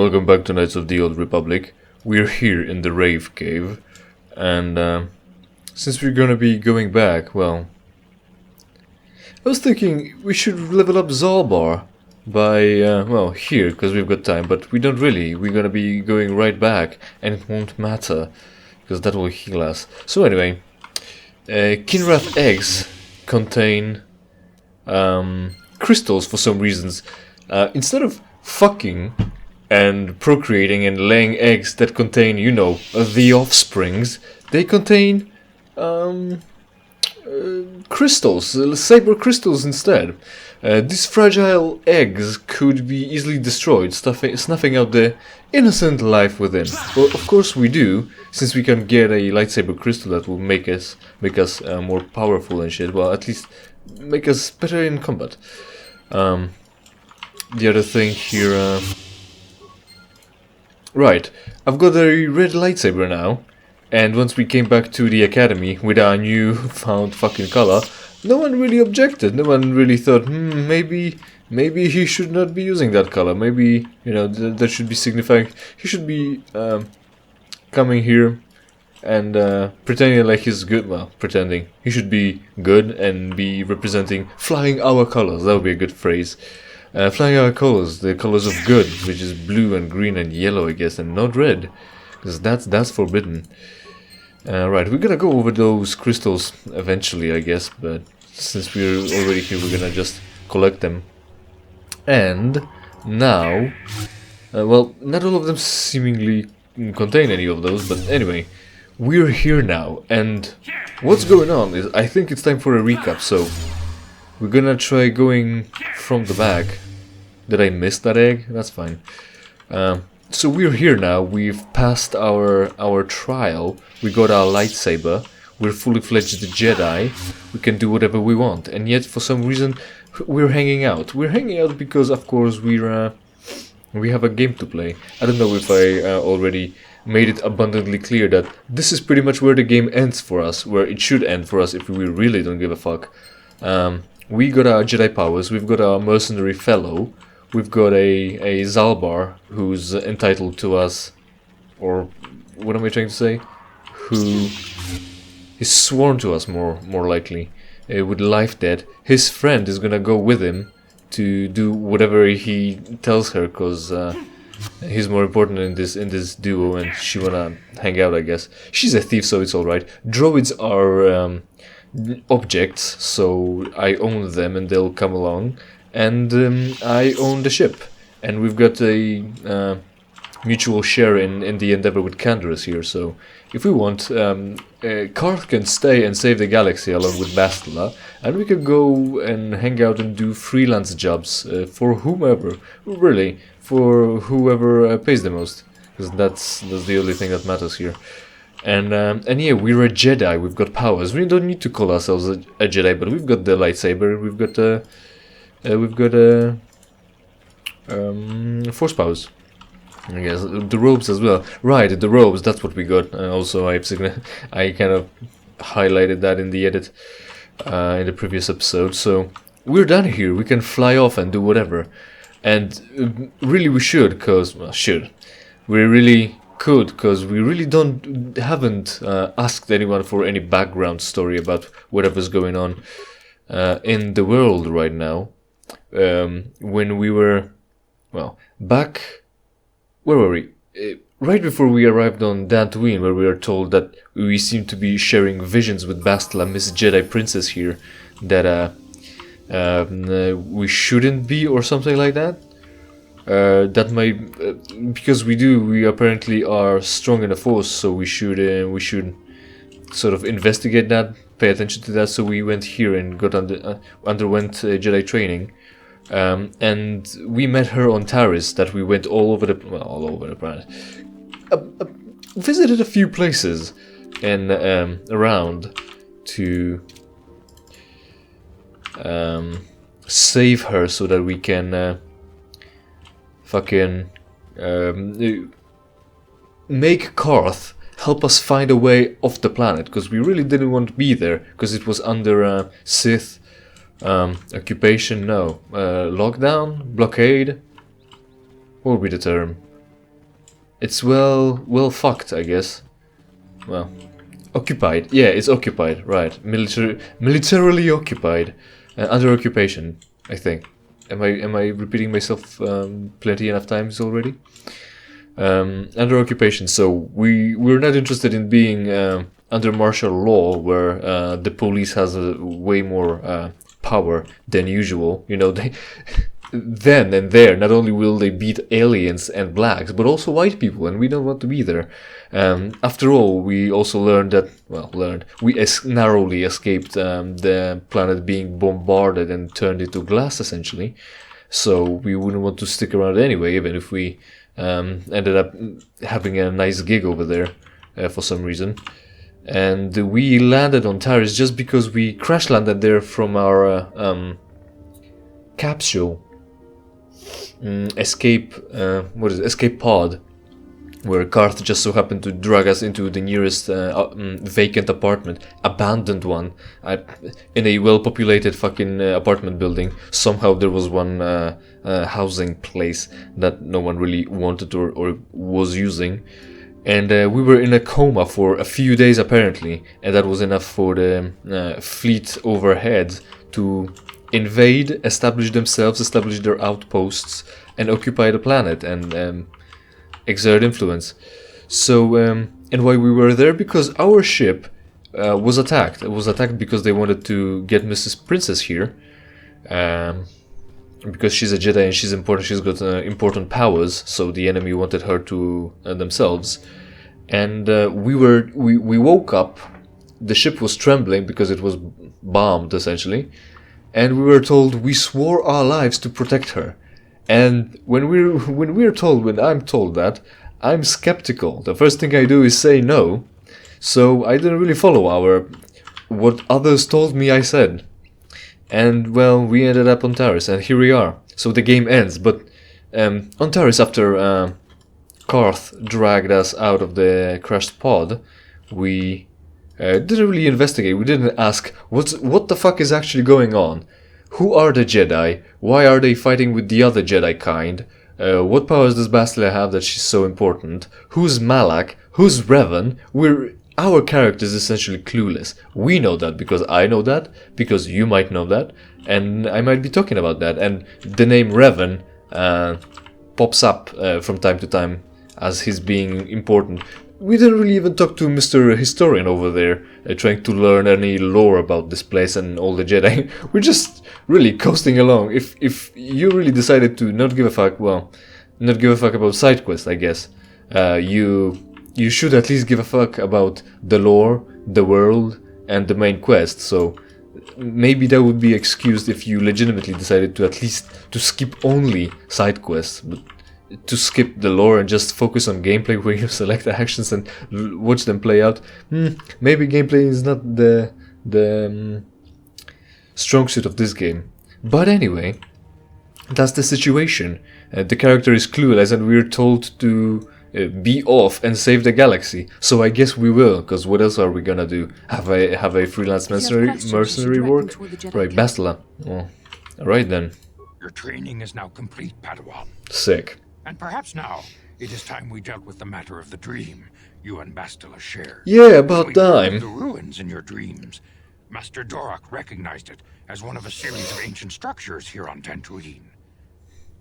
welcome back to Knights of the Old Republic. We're here in the Rave Cave, and since we're gonna be going back, well, I was thinking we should level up Zalbar by, well, here, because we've got time, but we don't really. We're gonna be going right back, and it won't matter, because that will heal us. So anyway, Kinrath eggs contain crystals for some reasons. Instead of fucking and procreating and laying eggs that contain, you know, the offsprings, they contain crystals, saber crystals instead. These fragile eggs could be easily destroyed, snuffing out the innocent life within. Well, of course we do, since we can get a lightsaber crystal that will make us more powerful and shit. Well, at least make us better in combat. The other thing here, right, I've got a red lightsaber now, and once we came back to the academy with our new found fucking color, no one really objected. No one really thought, maybe he should not be using that color. Maybe, you know, that should be signifying he should be coming here and pretending like he's good. Well, pretending he should be good and be representing flying our colors. That would be a good phrase. Flying our colors, the colors of good, which is blue and green and yellow, I guess, and not red, because that's forbidden. Right, we're gonna go over those crystals eventually, I guess, but since we're already here, we're gonna just collect them. And now, well, not all of them seemingly contain any of those, but anyway, we're here now, and what's going on is, I think it's time for a recap, so we're gonna try going from the back. Did I miss that egg? That's fine. So we're here now. We've passed our trial. We got our lightsaber. We're fully fledged Jedi. We can do whatever we want. And yet, for some reason, we're hanging out. We're hanging out because, of course, we have a game to play. I don't know if I already made it abundantly clear that this is pretty much where the game ends for us, where it should end for us if we really don't give a fuck. We got our Jedi powers, we've got our mercenary fellow, we've got a Zalbar who's entitled to us, or what am I trying to say? Who is sworn to us more likely, with life debt. His friend is gonna go with him to do whatever he tells her, cause he's more important in this duo, and she wanna hang out, I guess. She's a thief, so it's alright. Droids are objects, so I own them and they'll come along, and I own the ship, and we've got a mutual share in the endeavor with Canderous here, so if we want, Carth can stay and save the galaxy along with Bastila, and we can go and hang out and do freelance jobs for whomever, really, for whoever pays the most, because that's the only thing that matters here. And yeah, we're a Jedi. We've got powers. We don't need to call ourselves a Jedi, but we've got the lightsaber. We've got force powers. I guess the robes as well. Right, the robes. That's what we got. Also, I kind of highlighted that in the edit in the previous episode. So we're done here. We can fly off and do whatever. And really, we should, cause we really could, because we really haven't asked anyone for any background story about whatever's going on in the world right now. When we were, well, back, where were we? Right before we arrived on Dantooine, where we are told that we seem to be sharing visions with Bastila, Miss Jedi Princess here, that we shouldn't be, or something like that. That might, because we apparently are strong in the Force, so we should sort of investigate that, pay attention to that. So we went here and underwent Jedi training, and we met her on Taris. That we went all over the planet, visited a few places and around to save her, so that we can fucking make Carth help us find a way off the planet, because we really didn't want to be there, because it was under Sith occupation, no, lockdown, blockade, what would be the term? It's well fucked, I guess. Well, occupied. Yeah, it's occupied. Right, militarily occupied, under occupation. I think. Am I repeating myself plenty enough times already? Under occupation. So we're not interested in being under martial law, where the police has a way more power than usual. You know, they then and there, not only will they beat aliens and blacks, but also white people, and we don't want to be there. After all, we also learned that, we narrowly escaped the planet being bombarded and turned into glass, essentially. So we wouldn't want to stick around anyway, even if we ended up having a nice gig over there for some reason. And we landed on Taris just because we crash landed there from our capsule. Escape pod, where Carth just so happened to drag us into the nearest vacant apartment, abandoned one, in a well-populated fucking apartment building. Somehow there was one housing place that no one really wanted or was using, and we were in a coma for a few days apparently, and that was enough for the fleet overhead to invade, establish their outposts, and occupy the planet and exert influence. So, and why we were there? Because our ship was attacked. It was attacked because they wanted to get Mrs. Princess here, because she's a Jedi and she's important. She's got important powers. So the enemy wanted her to themselves, and we woke up. The ship was trembling because it was bombed essentially. And we were told we swore our lives to protect her. And when I'm told that, I'm skeptical. The first thing I do is say no. So I didn't really follow what others told me I said. And well, we ended up on Taris, and here we are. So the game ends, but on Taris, after Carth dragged us out of the crashed pod, we didn't really investigate. We didn't ask what the fuck is actually going on. Who are the Jedi? Why are they fighting with the other Jedi kind? What powers does Bastila have that she's so important? Who's Malak? Who's Revan? Our character is essentially clueless. We know that because I know that, because you might know that, and I might be talking about that. And the name Revan pops up from time to time as his being important. We didn't really even talk to Mr. Historian over there, trying to learn any lore about this place and all the Jedi. We're just really coasting along. If you really decided to not give a fuck, well, not give a fuck about side quests, I guess, you should at least give a fuck about the lore, the world, and the main quest. So maybe that would be excused if you legitimately decided to at least to skip only side quests, but to skip the lore and just focus on gameplay where you select the actions and watch them play out. Maybe gameplay is not the strong suit of this game. But anyway, that's the situation. The character is clueless and we're told to be off and save the galaxy. So I guess we will, because what else are we gonna do? Have a freelance mercenary work? Right, Bastila. Well, alright then. Your training is now complete, Padawan. Sick. And perhaps now, it is time we dealt with the matter of the dream you and Bastila shared. Yeah, about time. The ruins in your dreams. Master Dorak recognized it as one of a series of ancient structures here on Tatooine.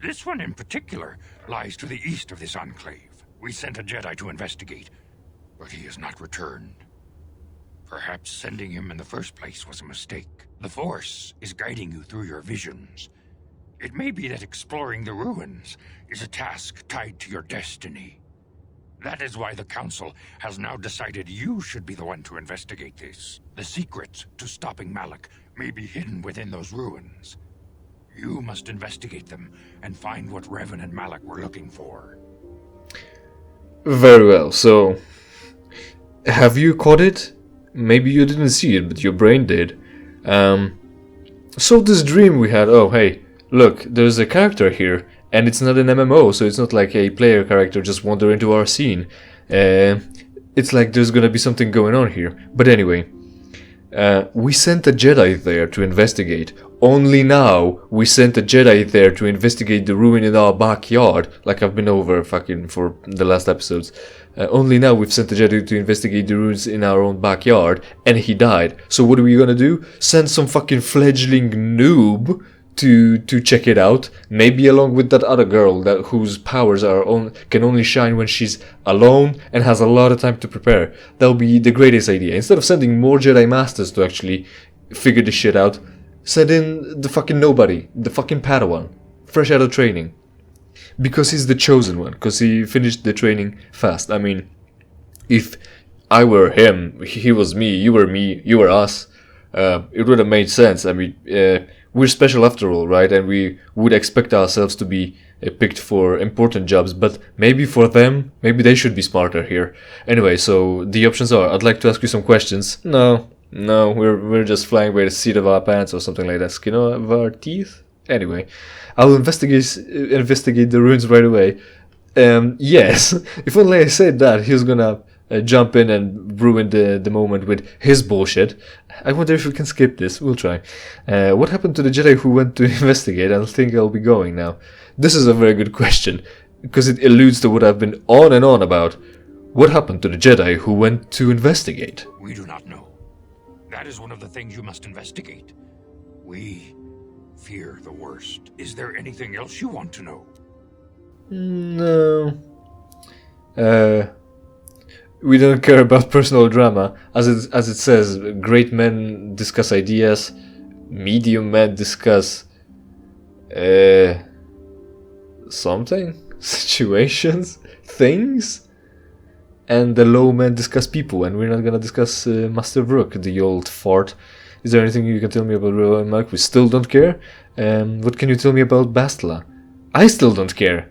This one in particular lies to the east of this enclave. We sent a Jedi to investigate, but he has not returned. Perhaps sending him in the first place was a mistake. The Force is guiding you through your visions. It may be that exploring the ruins is a task tied to your destiny. That is why the Council has now decided you should be the one to investigate this. The secrets to stopping Malak may be hidden within those ruins. You must investigate them and find what Revan and Malak were looking for. Very well, so have you caught it? Maybe you didn't see it, but your brain did. So this dream we had, oh hey, look, there's a character here, and it's not an MMO, so it's not like a player character just wander into our scene. It's like there's gonna be something going on here. But anyway, We sent a Jedi there to investigate. Only now we sent a Jedi there to investigate the ruin in our backyard, like I've been over fucking for the last episodes. Only now we've sent a Jedi to investigate the ruins in our own backyard, and he died. So what are we gonna do? Send some fucking fledgling noob to check it out, maybe along with that other girl whose powers can only shine when she's alone and has a lot of time to prepare. That'll be the greatest idea. Instead of sending more Jedi Masters to actually figure this shit out, send in the fucking nobody, the fucking padawan, fresh out of training, because he's the chosen one, because he finished the training fast. I mean, if I were him, he was me, you were us, it would have made sense. I mean, we're special after all, right? And we would expect ourselves to be picked for important jobs, but maybe for them, maybe they should be smarter here. Anyway, so the options are, I'd like to ask you some questions. No, we're just flying by the seat of our pants or something like that. Skin of our teeth? Anyway, I'll investigate the ruins right away. Yes, if only I said that, he was gonna jump in and ruin the moment with his bullshit. I wonder if we can skip this. We'll try. What happened to the Jedi who went to investigate? I think I'll be going now. This is a very good question, because it alludes to what I've been on and on about. What happened to the Jedi who went to investigate? We do not know. That is one of the things you must investigate. We fear the worst. Is there anything else you want to know? No. We don't care about personal drama. As it says, great men discuss ideas, medium men discuss something, situations, things, and the low men discuss people, and we're not gonna discuss Master Vrook, the old fart. Is there anything you can tell me about Revan Mark? We still don't care. What can you tell me about Bastila? I still don't care.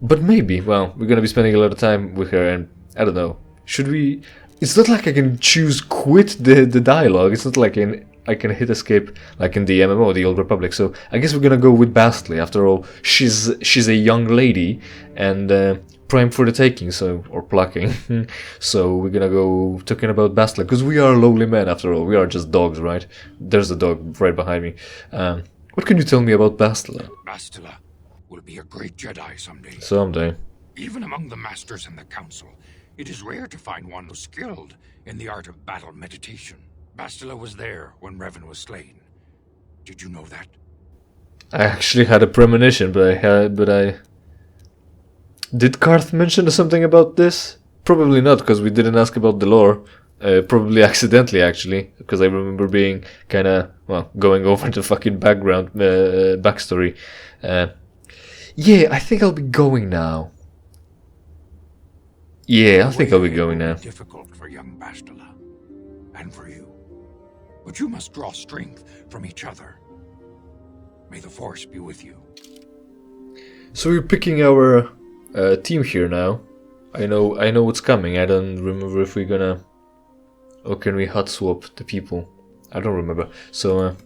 But maybe, well, we're gonna be spending a lot of time with her, and I don't know. Should we... It's not like I can choose quit the dialogue. It's not like I can hit escape like in the MMO, the Old Republic. So I guess we're gonna go with Bastila. After all, she's a young lady and prime for the taking, so, or plucking. So we're gonna go talking about Bastila, because we are lowly men after all. We are just dogs, right? There's a dog right behind me. What can you tell me about Bastila? Bastila will be a great Jedi someday. Someday. Even among the Masters and the Council, it is rare to find one who's skilled in the art of battle meditation. Bastila was there when Revan was slain. Did you know that? I actually had a premonition, but I... Did Carth mention something about this? Probably not, because we didn't ask about the lore. Probably accidentally, actually, because I remember being kinda, well, going over the fucking background, backstory. Yeah, I think I'll be going now. Yeah, I think I'll be going now. Difficult for young Bastila, and for you. But you must draw strength from each other. May the Force be with you. So we're picking our team here now. I know what's coming. I don't remember if we're gonna... Or can we hot swap the people? I don't remember. So,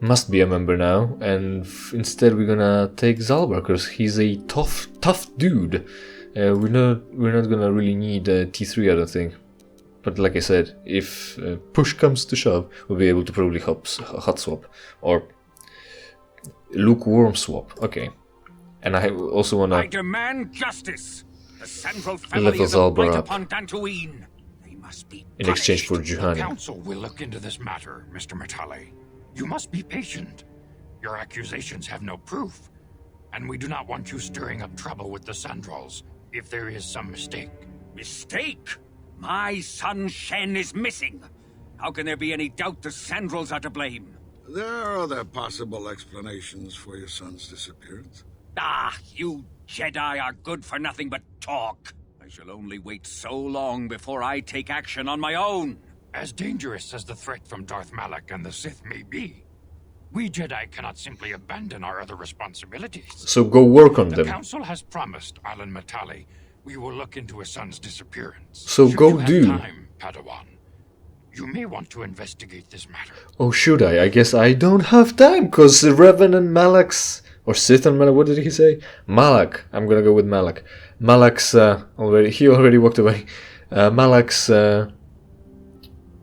must be a member now. And instead we're gonna take Zalbar, because he's a tough dude. We're not gonna really need T3, I don't think. But like I said, if push comes to shove, we'll be able to probably hot swap. Or lukewarm swap. Okay. And I also wanna... I demand justice! The central family is a blight upon Dantooine. They must be in exchange for Juhani. The council will look into this matter, Mr. Matale. You must be patient. Your accusations have no proof. And we do not want you stirring up trouble with the Sandrals if there is some mistake. Mistake? My son Shen is missing. How can there be any doubt the Sandrals are to blame? There are other possible explanations for your son's disappearance. Ah, you Jedi are good for nothing but talk. I shall only wait so long before I take action on my own. As dangerous as the threat from Darth Malak and the Sith may be, we Jedi cannot simply abandon our other responsibilities. So go work on them. The Council has promised Alan Matale we will look into his son's disappearance. So Should go you have do. Time, Padawan, you may want to investigate this matter. Oh, should I? I guess I don't have time, because Revan and Malak's... Or Sith and Malak, what did he say? Malak. I'm gonna go with Malak. Malak's he already walked away. Malak's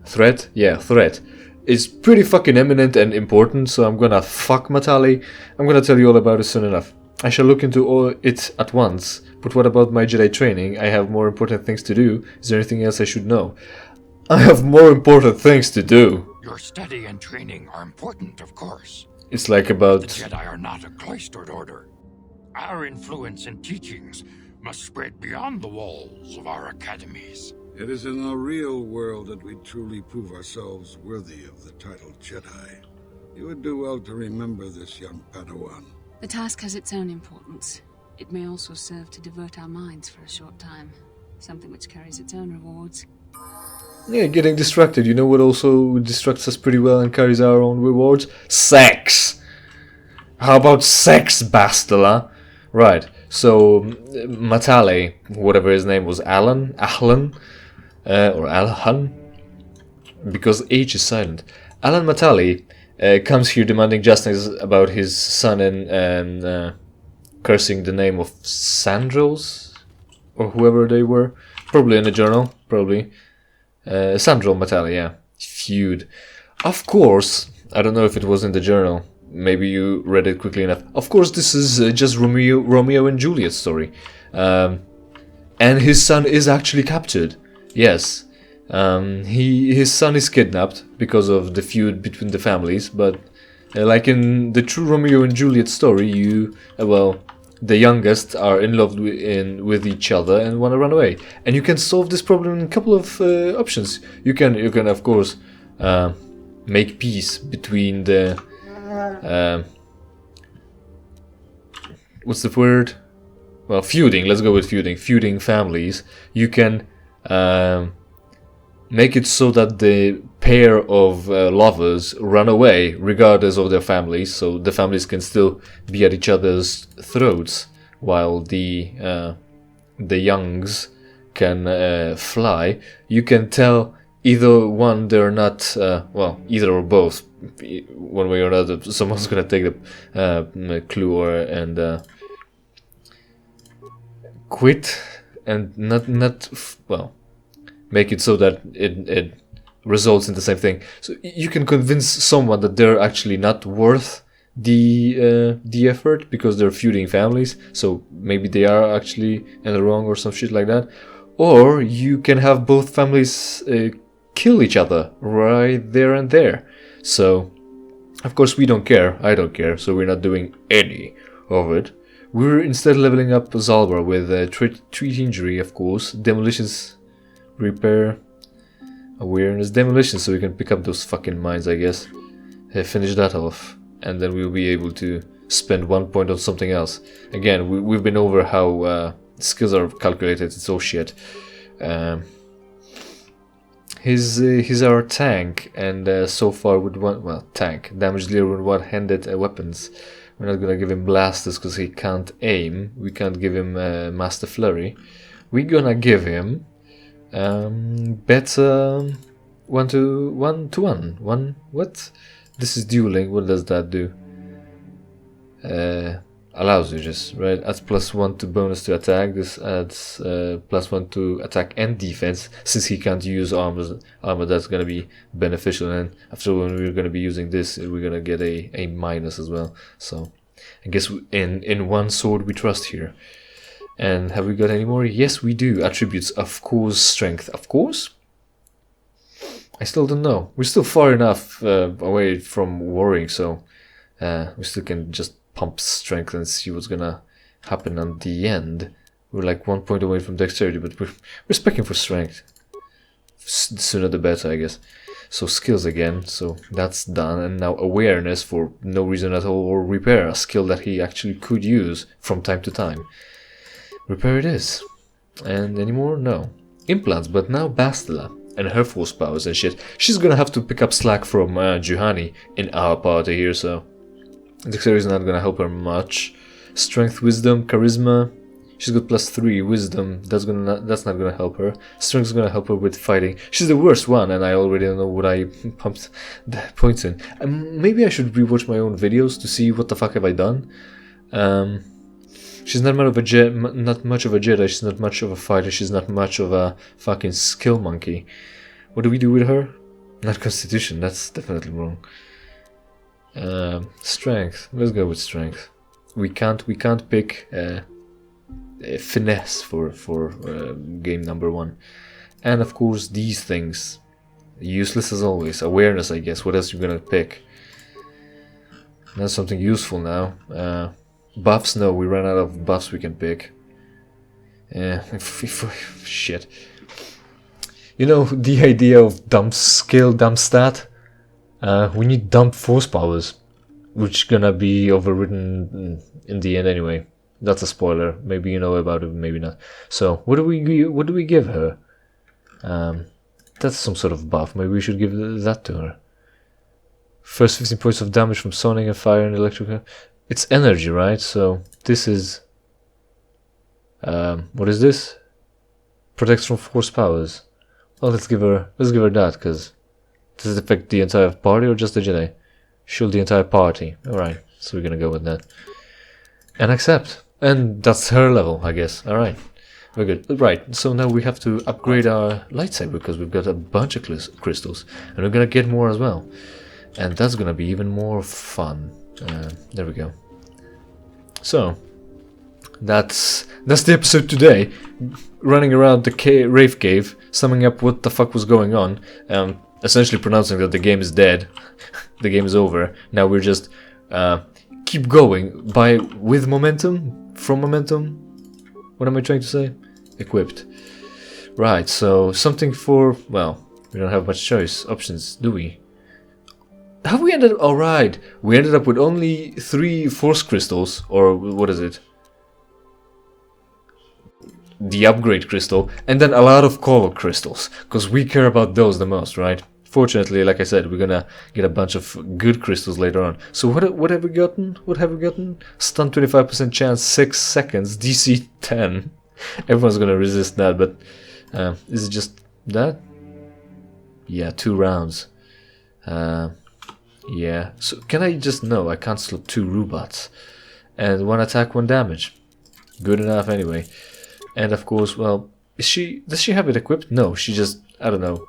threat? Yeah, threat. Is pretty fucking eminent and important, so I'm gonna fuck Matali. I'm gonna tell you all about it soon enough. I shall look into all it at once, but what about my Jedi training? I have more important things to do. Is there anything else I should know? I have more important things to do. Your study and training are important, of course. It's like about... The Jedi are not a cloistered order. Our influence and teachings must spread beyond the walls of our academies. It is in the real world that we truly prove ourselves worthy of the title Jedi. You would do well to remember this, young padawan. The task has its own importance. It may also serve to divert our minds for a short time. Something which carries its own rewards. Yeah, getting distracted. You know what also distracts us pretty well and carries our own rewards? Sex! How about sex, Bastila? Right, so Matale, whatever his name was, Ahlan, or Alhan, because H is silent. Alan Matali comes here demanding justice about his son and cursing the name of Sandros, or whoever they were. Probably in the journal, probably. Sandro Matali, yeah. Feud. Of course, I don't know if it was in the journal. Maybe you read it quickly enough. Of course, this is just Romeo and Juliet's story. And his son is actually captured. Yes. His son is kidnapped because of the feud between the families. But like in the true Romeo and Juliet story, the youngest are in love with each other and want to run away. And you can solve this problem in a couple of options. You can of course make peace between the what's the word? Well, feuding. Let's go with feuding. Feuding families. You can make it so that the pair of lovers run away regardless of their families, so the families can still be at each other's throats while the youngs can fly. You can tell either one they're not, either or both. One way or another, someone's gonna take the clue and quit and not make it so that it results in the same thing. So you can convince someone that they're actually not worth the effort because they're feuding families. So maybe they are actually in the wrong or some shit like that. Or you can have both families kill each other right there and there. So of course we don't care. I don't care. So we're not doing any of it. We're instead leveling up Zalbar with treat injury, of course, demolitions, repair, awareness, demolition, so we can pick up those fucking mines, I guess. Finish that off, and then we'll be able to spend 1 point on something else. Again, we've been over how skills are calculated. It's all shit. He's our tank, and so far with tank damage dealer with one-handed weapons. We're not gonna give him blasters because he can't aim. We can't give him master flurry. We're gonna give him better 1-to-1. What? This is dueling. What does that do? Allows you just, right? Adds +1 to bonus to attack. This adds +1 to attack and defense. Since he can't use armor, that's gonna be beneficial. And after when we're gonna be using this, we're gonna get a minus as well. So I guess in one sword we trust here. And have we got any more? Yes, we do. Attributes, of course. Strength, of course. I still don't know. We're still far enough away from warring, so we still can just pump strength and see what's gonna happen on the end. We're like 1 point away from dexterity, but we're specking for strength. Sooner the better, I guess. So skills again, so that's done. And now awareness for no reason at all, or repair, a skill that he actually could use from time to time. Repair it is. And any more? No. Implants, but now Bastila and her force powers and shit. She's gonna have to pick up slack from Juhani in our party here, so dexterity is not gonna help her much. Strength, wisdom, charisma. She's got +3 wisdom. That's not gonna help her. Strength is gonna help her with fighting. She's the worst one, and I already know what I pumped the points in. Maybe I should rewatch my own videos to see what the fuck have I done. She's not much of a Jedi. She's not much of a fighter. She's not much of a fucking skill monkey. What do we do with her? Not Constitution, that's definitely wrong. Strength. Let's go with strength. We can't pick finesse for game number 1. And of course these things. Useless as always. Awareness, I guess. What else you gonna pick? That's something useful now. Buffs, no, we ran out of buffs we can pick. Shit. You know, the idea of dump skill, dump stat? We need dump force powers, which gonna be overridden in the end anyway. That's a spoiler. Maybe you know about it, maybe not. So, what do we give her? That's some sort of buff. Maybe we should give that to her. First 15 points of damage from sonic and fire and electrical. It's energy, right? So this is what is this? Protects from force powers. Well, let's give her that, because does it affect the entire party or just the Jedi? Shield the entire party. Alright, so we're gonna go with that. And accept. And that's her level, I guess. Alright. Very good. Right, so now we have to upgrade our lightsaber because we've got a bunch of crystals. And we're gonna get more as well. And that's gonna be even more fun. There we go. So, that's the episode today. Running around the Rave Cave, summing up what the fuck was going on. Essentially pronouncing that the game is dead. The game is over. Now we're just keep going with momentum, from momentum. What am I trying to say? Equipped. Right, so something for, well, we don't have much choice, options, do we? Have we ended up, alright, we ended up with only 3 force crystals, or what is it? The upgrade crystal, and then a lot of KotOR crystals, because we care about those the most, right? Fortunately, like I said, we're gonna get a bunch of good crystals later on. So what have we gotten? What have we gotten? Stun 25% chance, 6 seconds, DC 10. Everyone's gonna resist that, but is it just that? Yeah, 2 rounds. Yeah, so can I just... No, I can't slot 2 robots. And 1 attack, 1 damage. Good enough anyway. And of course, well, does she have it equipped? No, she just, I don't know.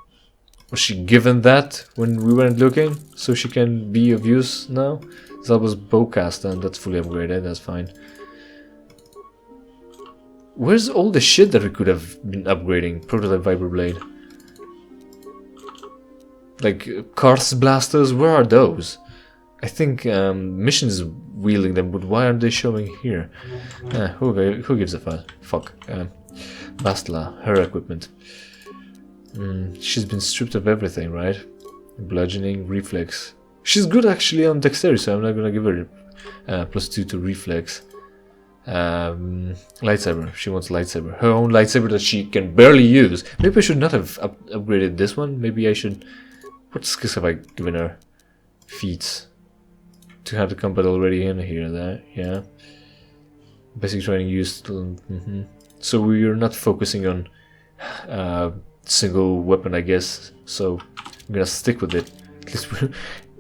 Was she given that when we weren't looking? So she can be of use now? That was bowcaster and that's fully upgraded, that's fine. Where's all the shit that we could have been upgrading? Prototype Vibroblade. Like, Carth's blasters, where are those? I think Mission's wielding them, but why aren't they showing here? Who gives a fuck? Bastila, her equipment. She's been stripped of everything, right? Bludgeoning, reflex. She's good actually on dexterity, so I'm not gonna give her +2 to reflex. Lightsaber. She wants lightsaber. Her own lightsaber that she can barely use. Maybe I should not have upgraded this one. Maybe I should... What skills have I given her? Feats. To have the combat already in here, there, yeah. Basic training used. So we're not focusing on single weapon, I guess. So I'm gonna stick with it. At least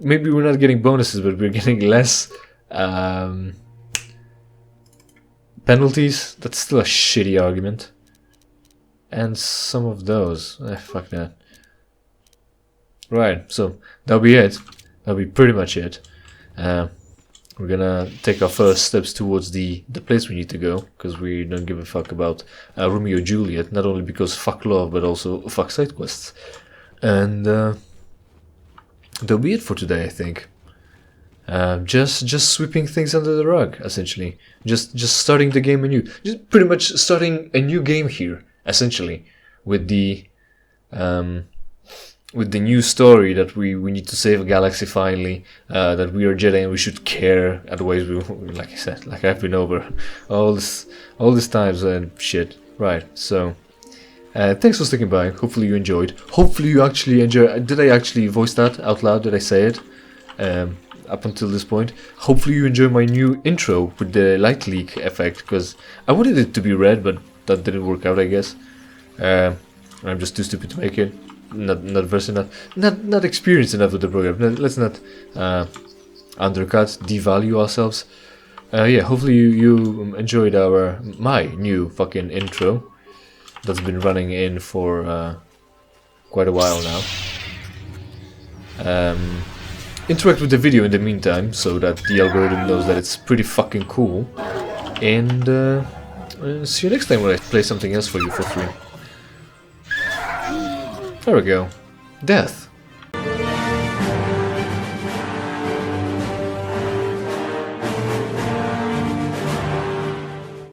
maybe we're not getting bonuses, but we're getting less penalties. That's still a shitty argument. And some of those. Fuck that. Right, so that'll be it. That'll be pretty much it. We're gonna take our first steps towards the place we need to go, because we don't give a fuck about Romeo and Juliet, not only because fuck love, but also fuck side quests. And that'll be it for today, I think. Just sweeping things under the rug, essentially. Just starting the game anew. Just pretty much starting a new game here, essentially, with the new story that we need to save a galaxy finally, that we are Jedi and we should care, otherwise we, like I said, like I've been over all this times and shit. Right, so thanks for sticking by. Hopefully you enjoyed. Hopefully you actually enjoy. Did I actually voice that out loud? Did I say it up until this point? Hopefully you enjoy my new intro with the light leak effect, because I wanted it to be red, but that didn't work out, I guess. I'm just too stupid to make it. Not versed enough, not experienced enough with the program. Let's not undercut, devalue ourselves. Yeah, hopefully you enjoyed my new fucking intro that's been running in for quite a while now. Interact with the video in the meantime, so that the algorithm knows that it's pretty fucking cool. And see you next time when I play something else for you for free. There we go. Death.